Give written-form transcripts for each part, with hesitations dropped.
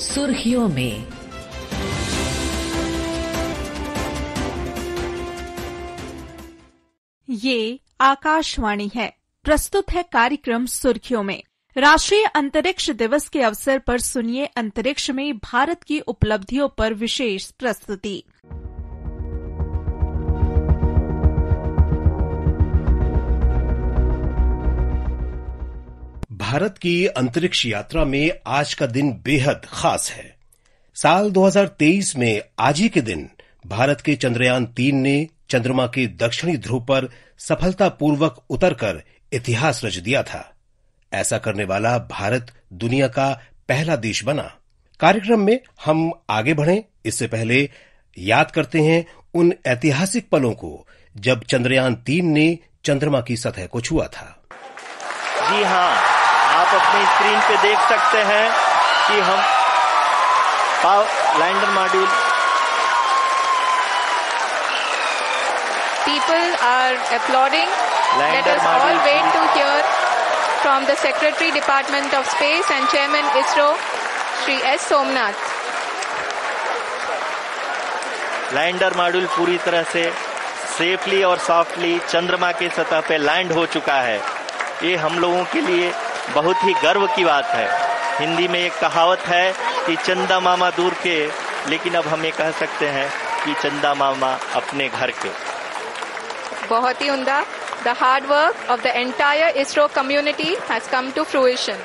सुर्खियों में। ये आकाशवाणी है। प्रस्तुत है कार्यक्रम सुर्खियों में। राष्ट्रीय अंतरिक्ष दिवस के अवसर पर सुनिए अंतरिक्ष में भारत की उपलब्धियों पर विशेष प्रस्तुति। भारत की अंतरिक्ष यात्रा में आज का दिन बेहद खास है। साल 2023 में आज ही के दिन भारत के चंद्रयान 3 ने चंद्रमा के दक्षिणी ध्रुव पर सफलतापूर्वक उतरकर इतिहास रच दिया था। ऐसा करने वाला भारत दुनिया का पहला देश बना। कार्यक्रम में हम आगे बढ़ें इससे पहले याद करते हैं उन ऐतिहासिक पलों को जब चंद्रयान 3 ने चंद्रमा की सतह को छुआ था। जी हाँ, आप अपनी स्क्रीन पे देख सकते हैं कि हम lander module People are applauding. Let us all wait to hear from the Secretary Department of Space and Chairman ISRO, Shri S. Somnath. Lander module पूरी तरह से सेफली और सॉफ्टली चंद्रमा की सतह पे लैंड हो चुका है। ये हम लोगों के लिए बहुत ही गर्व की बात है। हिंदी में एक कहावत है कि चंदा मामा दूर के, लेकिन अब हम ये कह सकते हैं कि चंदा मामा अपने घर के। बहुत ही उम्दा। The hard work of the entire ISRO community has come to fruition.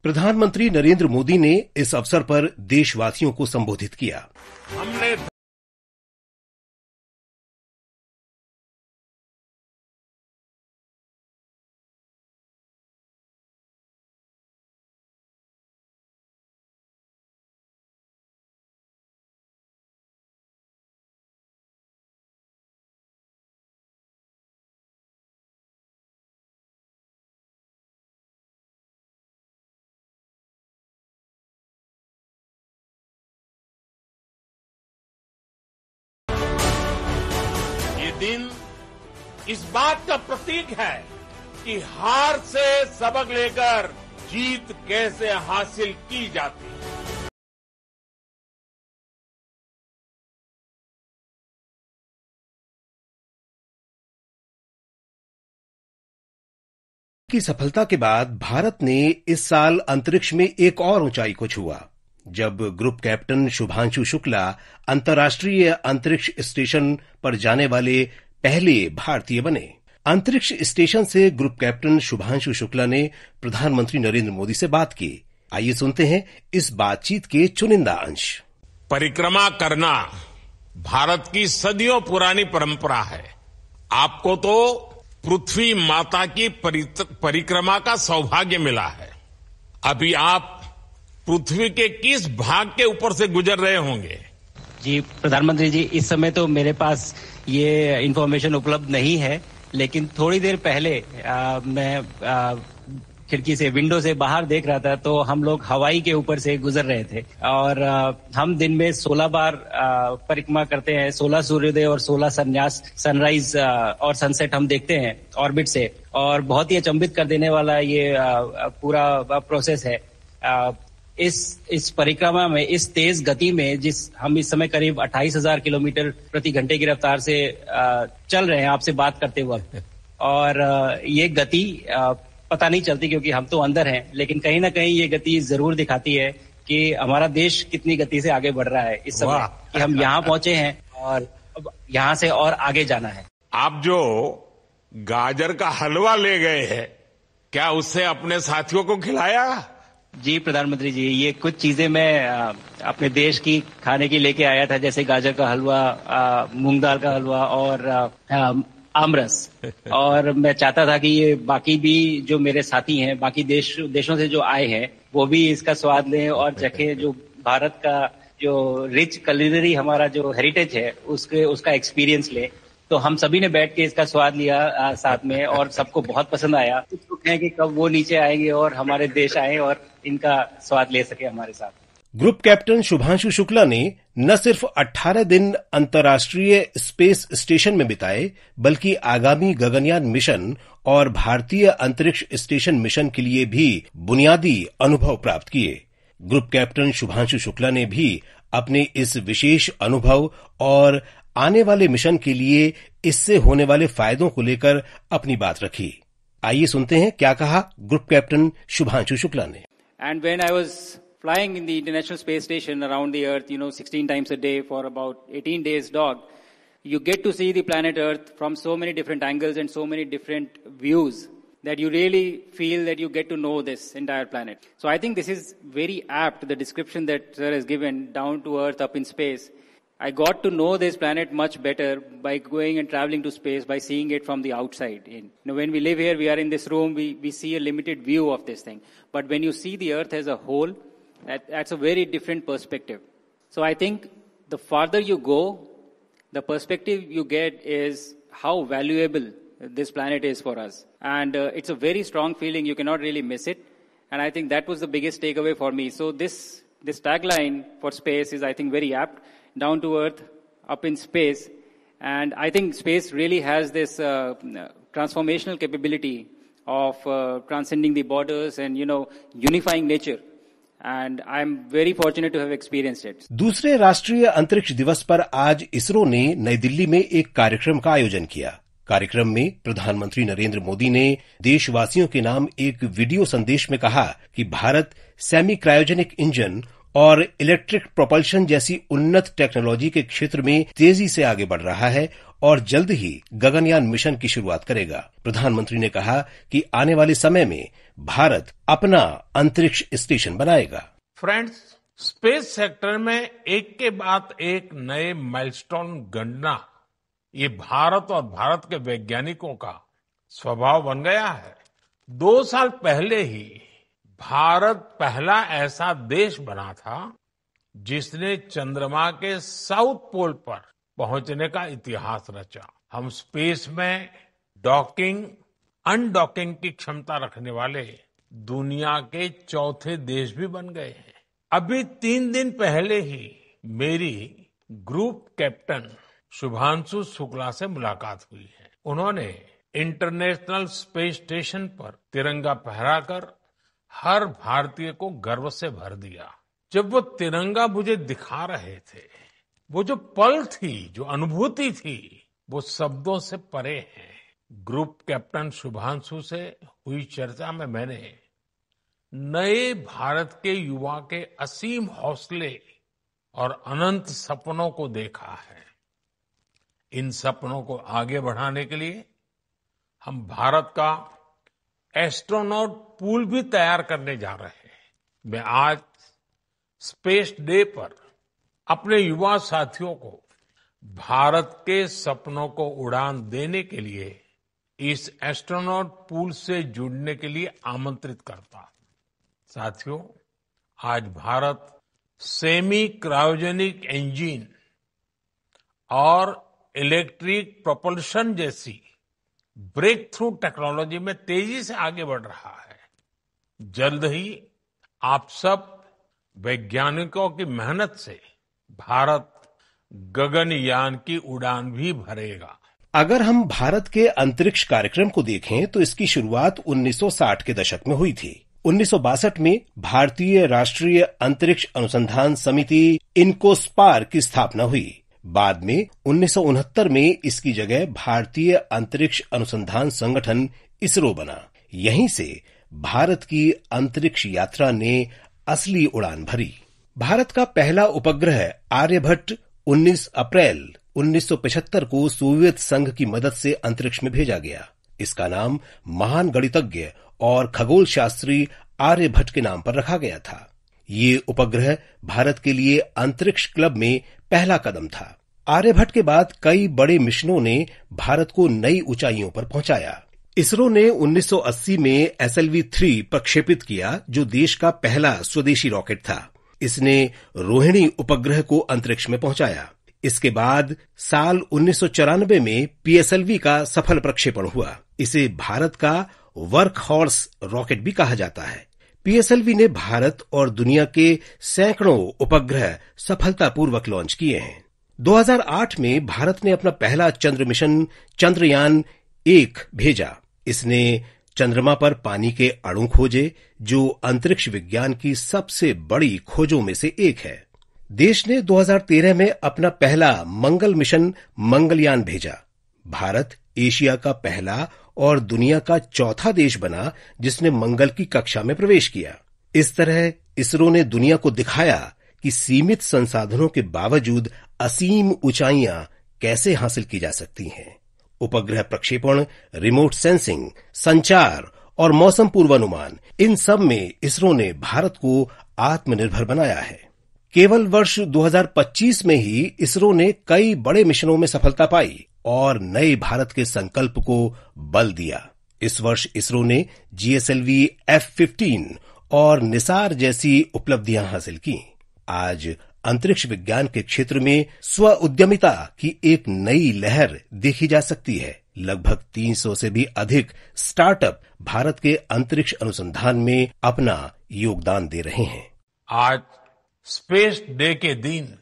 प्रधानमंत्री नरेंद्र मोदी ने इस अवसर पर देशवासियों को संबोधित किया। हमने दिन इस बात का प्रतीक है कि हार से सबक लेकर जीत कैसे हासिल की जाती है। की सफलता के बाद भारत ने इस साल अंतरिक्ष में एक और ऊंचाई को छुआ जब ग्रुप कैप्टन शुभांशु शुक्ला अंतर्राष्ट्रीय अंतरिक्ष स्टेशन पर जाने वाले पहले भारतीय बने। अंतरिक्ष स्टेशन से ग्रुप कैप्टन शुभांशु शुक्ला ने प्रधानमंत्री नरेंद्र मोदी से बात की। आइए सुनते हैं इस बातचीत के चुनिंदा अंश। परिक्रमा करना भारत की सदियों पुरानी परंपरा है। आपको तो पृथ्वी माता की परिक्रमा का सौभाग्य मिला है। अभी आप पृथ्वी के किस भाग के ऊपर से गुजर रहे होंगे? जी प्रधानमंत्री जी, इस समय तो मेरे पास ये इंफॉर्मेशन उपलब्ध नहीं है, लेकिन थोड़ी देर पहले मैं खिड़की से विंडो से बाहर देख रहा था तो हम लोग हवाई के ऊपर से गुजर रहे थे और हम दिन में 16 बार परिक्रमा करते हैं। 16 सूर्योदय और 16 सनराइज और सनसेट हम देखते हैं ऑर्बिट से, और बहुत ही अचंभित कर देने वाला ये पूरा प्रोसेस है। इस परिक्रमा में इस तेज गति में जिस हम इस समय करीब 28,000 किलोमीटर प्रति घंटे की रफ्तार से चल रहे हैं आपसे बात करते वक्त, और ये गति पता नहीं चलती क्योंकि हम तो अंदर हैं, लेकिन कहीं ना कहीं ये गति जरूर दिखाती है कि हमारा देश कितनी गति से आगे बढ़ रहा है इस समय, कि हम यहाँ पहुंचे हैं और अब यहाँ से और आगे जाना है। आप जो गाजर का हलवा ले गए हैं, क्या उससे अपने साथियों को खिलाया? जी प्रधानमंत्री जी, ये कुछ चीजें मैं अपने देश की खाने की लेके आया था, जैसे गाजर का हलवा, मूंग दाल का हलवा और आमरस। और मैं चाहता था कि ये बाकी भी जो मेरे साथी हैं बाकी देशों से जो आए हैं वो भी इसका स्वाद लें और चखें, जो भारत का जो रिच कुलिनरी हमारा जो हेरिटेज है उसका एक्सपीरियंस लें। तो हम सभी ने बैठ के इसका स्वाद लिया साथ में और सबको बहुत पसंद आया। कुछ लोग हैं कि कब वो नीचे आएंगे और हमारे देश आए और इनका स्वाद ले सके हमारे साथ। ग्रुप कैप्टन शुभांशु शुक्ला ने न सिर्फ 18 दिन अंतर्राष्ट्रीय स्पेस स्टेशन में बिताए, बल्कि आगामी गगनयान मिशन और भारतीय अंतरिक्ष स्टेशन मिशन के लिए भी बुनियादी अनुभव प्राप्त किए। ग्रुप कैप्टन शुभांशु शुक्ला ने भी अपने इस विशेष अनुभव और आने वाले मिशन के लिए इससे होने वाले फायदों को लेकर अपनी बात रखी। आइए सुनते हैं क्या कहा ग्रुप कैप्टन शुभांशु शुक्ला ने। And when I was flying in the international space station around the earth, 16 times a day for about 18 days dog, you get to see the planet Earth from so many different angles and so many different views that you really feel that you get to know this entire planet. So I think this is very apt, the description that sir has given, down to earth, up in space. I got to know this planet much better by going and traveling to space, by seeing it from the outside. When we live here, we are in this room, we see a limited view of this thing. But when you see the earth as a whole, that's a very different perspective. So I think the farther you go, the perspective you get is how valuable this planet is for us. And it's a very strong feeling. You cannot really miss it. And I think that was the biggest takeaway for me. So this tagline for space is, I think, very apt. Down to earth, up in space. And I think space really has this transformational capability of transcending the borders and, unifying nature. And I'm very fortunate to have experienced it. दूसरे राष्ट्रीय अंतरिक्ष दिवस पर आज इसरो ने नई दिल्ली में एक कार्यक्रम का आयोजन किया। कार्यक्रम में प्रधानमंत्री नरेंद्र मोदी ने देशवासियों के नाम एक वीडियो संदेश में कहा कि भारत सेमी क्रायोजेनिक इंजन और इलेक्ट्रिक प्रोपल्शन जैसी उन्नत टेक्नोलॉजी के क्षेत्र में तेजी से आगे बढ़ रहा है और जल्द ही गगनयान मिशन की शुरुआत करेगा। प्रधानमंत्री ने कहा कि आने वाले समय में भारत अपना अंतरिक्ष स्टेशन बनाएगा। फ्रेंड्स, स्पेस सेक्टर में एक के बाद एक नए माइलस्टोन गणना, ये भारत और भारत के वैज्ञानिकों का स्वभाव बन गया है। 2 साल पहले ही भारत पहला ऐसा देश बना था जिसने चंद्रमा के साउथ पोल पर पहुंचने का इतिहास रचा। हम स्पेस में डॉकिंग, अनडॉकिंग की क्षमता रखने वाले दुनिया के चौथे देश भी बन गए हैं। अभी 3 दिन पहले ही मेरी ग्रुप कैप्टन शुभांशु शुक्ला से मुलाकात हुई है। उन्होंने इंटरनेशनल स्पेस स्टेशन पर तिरंगा फहराकर हर भारतीय को गर्व से भर दिया। जब वो तिरंगा मुझे दिखा रहे थे, वो जो पल थी, जो अनुभूति थी, वो शब्दों से परे है। ग्रुप कैप्टन शुभांशु से हुई चर्चा में मैंने नए भारत के युवा के असीम हौसले और अनंत सपनों को देखा है। इन सपनों को आगे बढ़ाने के लिए हम भारत का एस्ट्रोनॉट पूल भी तैयार करने जा रहे हैं। मैं आज स्पेस डे पर अपने युवा साथियों को भारत के सपनों को उड़ान देने के लिए इस एस्ट्रोनॉट पूल से जुड़ने के लिए आमंत्रित करता हूं। साथियों, आज भारत सेमी क्रायोजेनिक इंजन और इलेक्ट्रिक प्रोपल्शन जैसी ब्रेक थ्रू टेक्नोलॉजी में तेजी से आगे बढ़ रहा है। जल्द ही आप सब वैज्ञानिकों की मेहनत से भारत गगनयान की उड़ान भी भरेगा। अगर हम भारत के अंतरिक्ष कार्यक्रम को देखें तो इसकी शुरुआत 1960 के दशक में हुई थी। 1962 में भारतीय राष्ट्रीय अंतरिक्ष अनुसंधान समिति इनकोस्पार की स्थापना हुई। बाद में 1969 में इसकी जगह भारतीय अंतरिक्ष अनुसंधान संगठन इसरो बना। यहीं से भारत की अंतरिक्ष यात्रा ने असली उड़ान भरी। भारत का पहला उपग्रह आर्यभट्ट 19 अप्रैल 1975 को सोवियत संघ की मदद से अंतरिक्ष में भेजा गया। इसका नाम महान गणितज्ञ और खगोल शास्त्री आर्यभट्ट के नाम पर रखा गया था। ये उपग्रह भारत के लिए अंतरिक्ष क्लब में पहला कदम था। आर्यभट्ट के बाद कई बड़े मिशनों ने भारत को नई ऊंचाइयों पर पहुंचाया। इसरो ने 1980 में SLV-3 प्रक्षेपित किया, जो देश का पहला स्वदेशी रॉकेट था। इसने रोहिणी उपग्रह को अंतरिक्ष में पहुंचाया। इसके बाद साल 1994 में PSLV का सफल प्रक्षेपण हुआ। इसे भारत का वर्क हॉर्स रॉकेट भी कहा जाता है। पीएसएलवी ने भारत और दुनिया के सैकड़ों उपग्रह सफलतापूर्वक लॉन्च किए हैं। 2008 में भारत ने अपना पहला चंद्र मिशन चंद्रयान-1 भेजा। इसने चंद्रमा पर पानी के अणु खोजे, जो अंतरिक्ष विज्ञान की सबसे बड़ी खोजों में से एक है। देश ने 2013 में अपना पहला मंगल मिशन मंगलयान भेजा। भारत एशिया का पहला और दुनिया का चौथा देश बना जिसने मंगल की कक्षा में प्रवेश किया। इस तरह इसरो ने दुनिया को दिखाया कि सीमित संसाधनों के बावजूद असीम ऊंचाइयां कैसे हासिल की जा सकती हैं। उपग्रह प्रक्षेपण, रिमोट सेंसिंग, संचार और मौसम पूर्वानुमान, इन सब में इसरो ने भारत को आत्मनिर्भर बनाया है। केवल वर्ष 2025 में ही इसरो ने कई बड़े मिशनों में सफलता पाई और नए भारत के संकल्प को बल दिया। इस वर्ष इसरो ने GSLV F-15 और निसार जैसी उपलब्धियां हासिल की। आज अंतरिक्ष विज्ञान के क्षेत्र में स्व उद्यमिता की एक नई लहर देखी जा सकती है। लगभग 300 से भी अधिक स्टार्टअप भारत के अंतरिक्ष अनुसंधान में अपना योगदान दे रहे हैं। आज स्पेस डे के दिन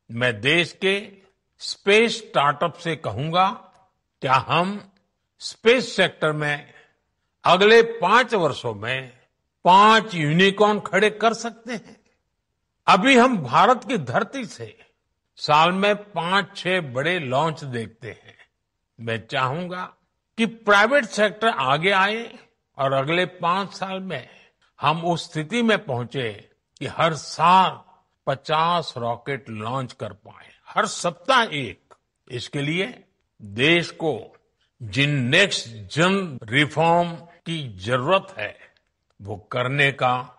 मैं देश के स्पेस स्टार्टअप से कहूंगा, क्या हम स्पेस सेक्टर में अगले 5 वर्षों में 5 यूनिकॉर्न खड़े कर सकते हैं? अभी हम भारत की धरती से साल में 5-6 बड़े लॉन्च देखते हैं। मैं चाहूंगा कि प्राइवेट सेक्टर आगे आए और अगले 5 साल में हम उस स्थिति में पहुंचे कि हर साल 50 रॉकेट लॉन्च कर पाए, हर सप्ताह एक। इसके लिए देश को जिन नेक्स्ट जन रिफॉर्म की जरूरत है वो करने का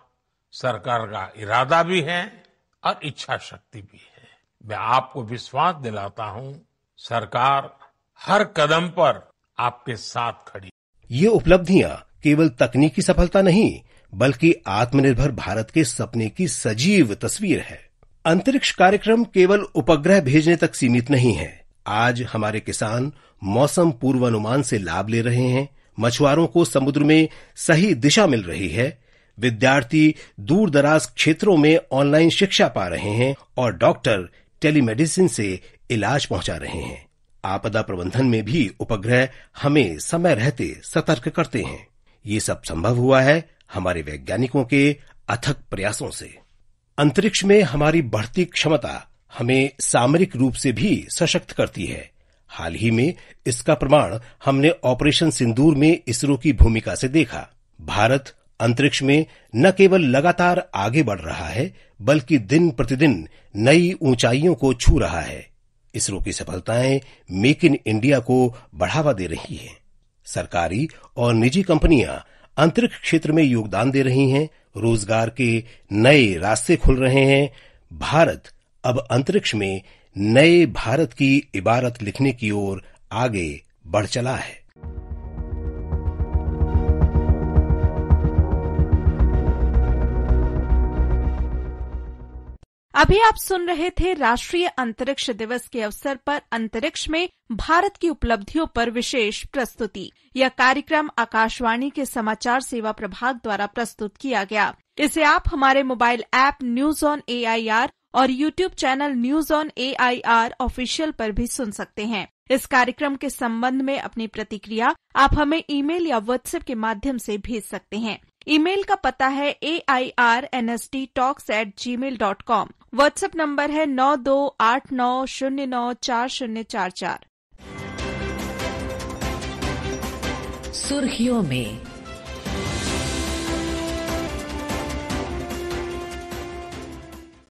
सरकार का इरादा भी है और इच्छा शक्ति भी है। मैं आपको विश्वास दिलाता हूं, सरकार हर कदम पर आपके साथ खड़ी। ये उपलब्धियां केवल तकनीकी सफलता नहीं, बल्कि आत्मनिर्भर भारत के सपने की सजीव तस्वीर है। अंतरिक्ष कार्यक्रम केवल उपग्रह भेजने तक सीमित नहीं है। आज हमारे किसान मौसम पूर्वानुमान से लाभ ले रहे हैं, मछुआरों को समुद्र में सही दिशा मिल रही है, विद्यार्थी दूर दराज क्षेत्रों में ऑनलाइन शिक्षा पा रहे हैं और डॉक्टर टेलीमेडिसिन से इलाज पहुंचा रहे हैं। आपदा प्रबंधन में भी उपग्रह हमें समय रहते सतर्क करते हैं। ये सब संभव हुआ है हमारे वैज्ञानिकों के अथक प्रयासों से। अंतरिक्ष में हमारी बढ़ती क्षमता हमें सामरिक रूप से भी सशक्त करती है। हाल ही में इसका प्रमाण हमने ऑपरेशन सिंदूर में इसरो की भूमिका से देखा। भारत अंतरिक्ष में न केवल लगातार आगे बढ़ रहा है, बल्कि दिन प्रतिदिन नई ऊंचाइयों को छू रहा है। इसरो की सफलताएं मेक इन इंडिया को बढ़ावा दे रही हैं। सरकारी और निजी कंपनियां अंतरिक्ष क्षेत्र में योगदान दे रही हैं, रोजगार के नए रास्ते खुल रहे हैं। भारत अब अंतरिक्ष में नए भारत की इबारत लिखने की ओर आगे बढ़ चला है। अभी आप सुन रहे थे राष्ट्रीय अंतरिक्ष दिवस के अवसर पर अंतरिक्ष में भारत की उपलब्धियों पर विशेष प्रस्तुति। यह कार्यक्रम आकाशवाणी के समाचार सेवा प्रभाग द्वारा प्रस्तुत किया गया। इसे आप हमारे mobile app news on AIR और YouTube channel news on AIR official पर भी सुन सकते हैं। इस कार्यक्रम के संबंध में अपनी प्रतिक्रिया आप हमें ईमेल या व्हाट्सएप के माध्यम से भेज सकते हैं। ईमेल का पता है airnsttalks@gmail.com। व्हाट्सएप नंबर है 9289094044। सुर्खियों में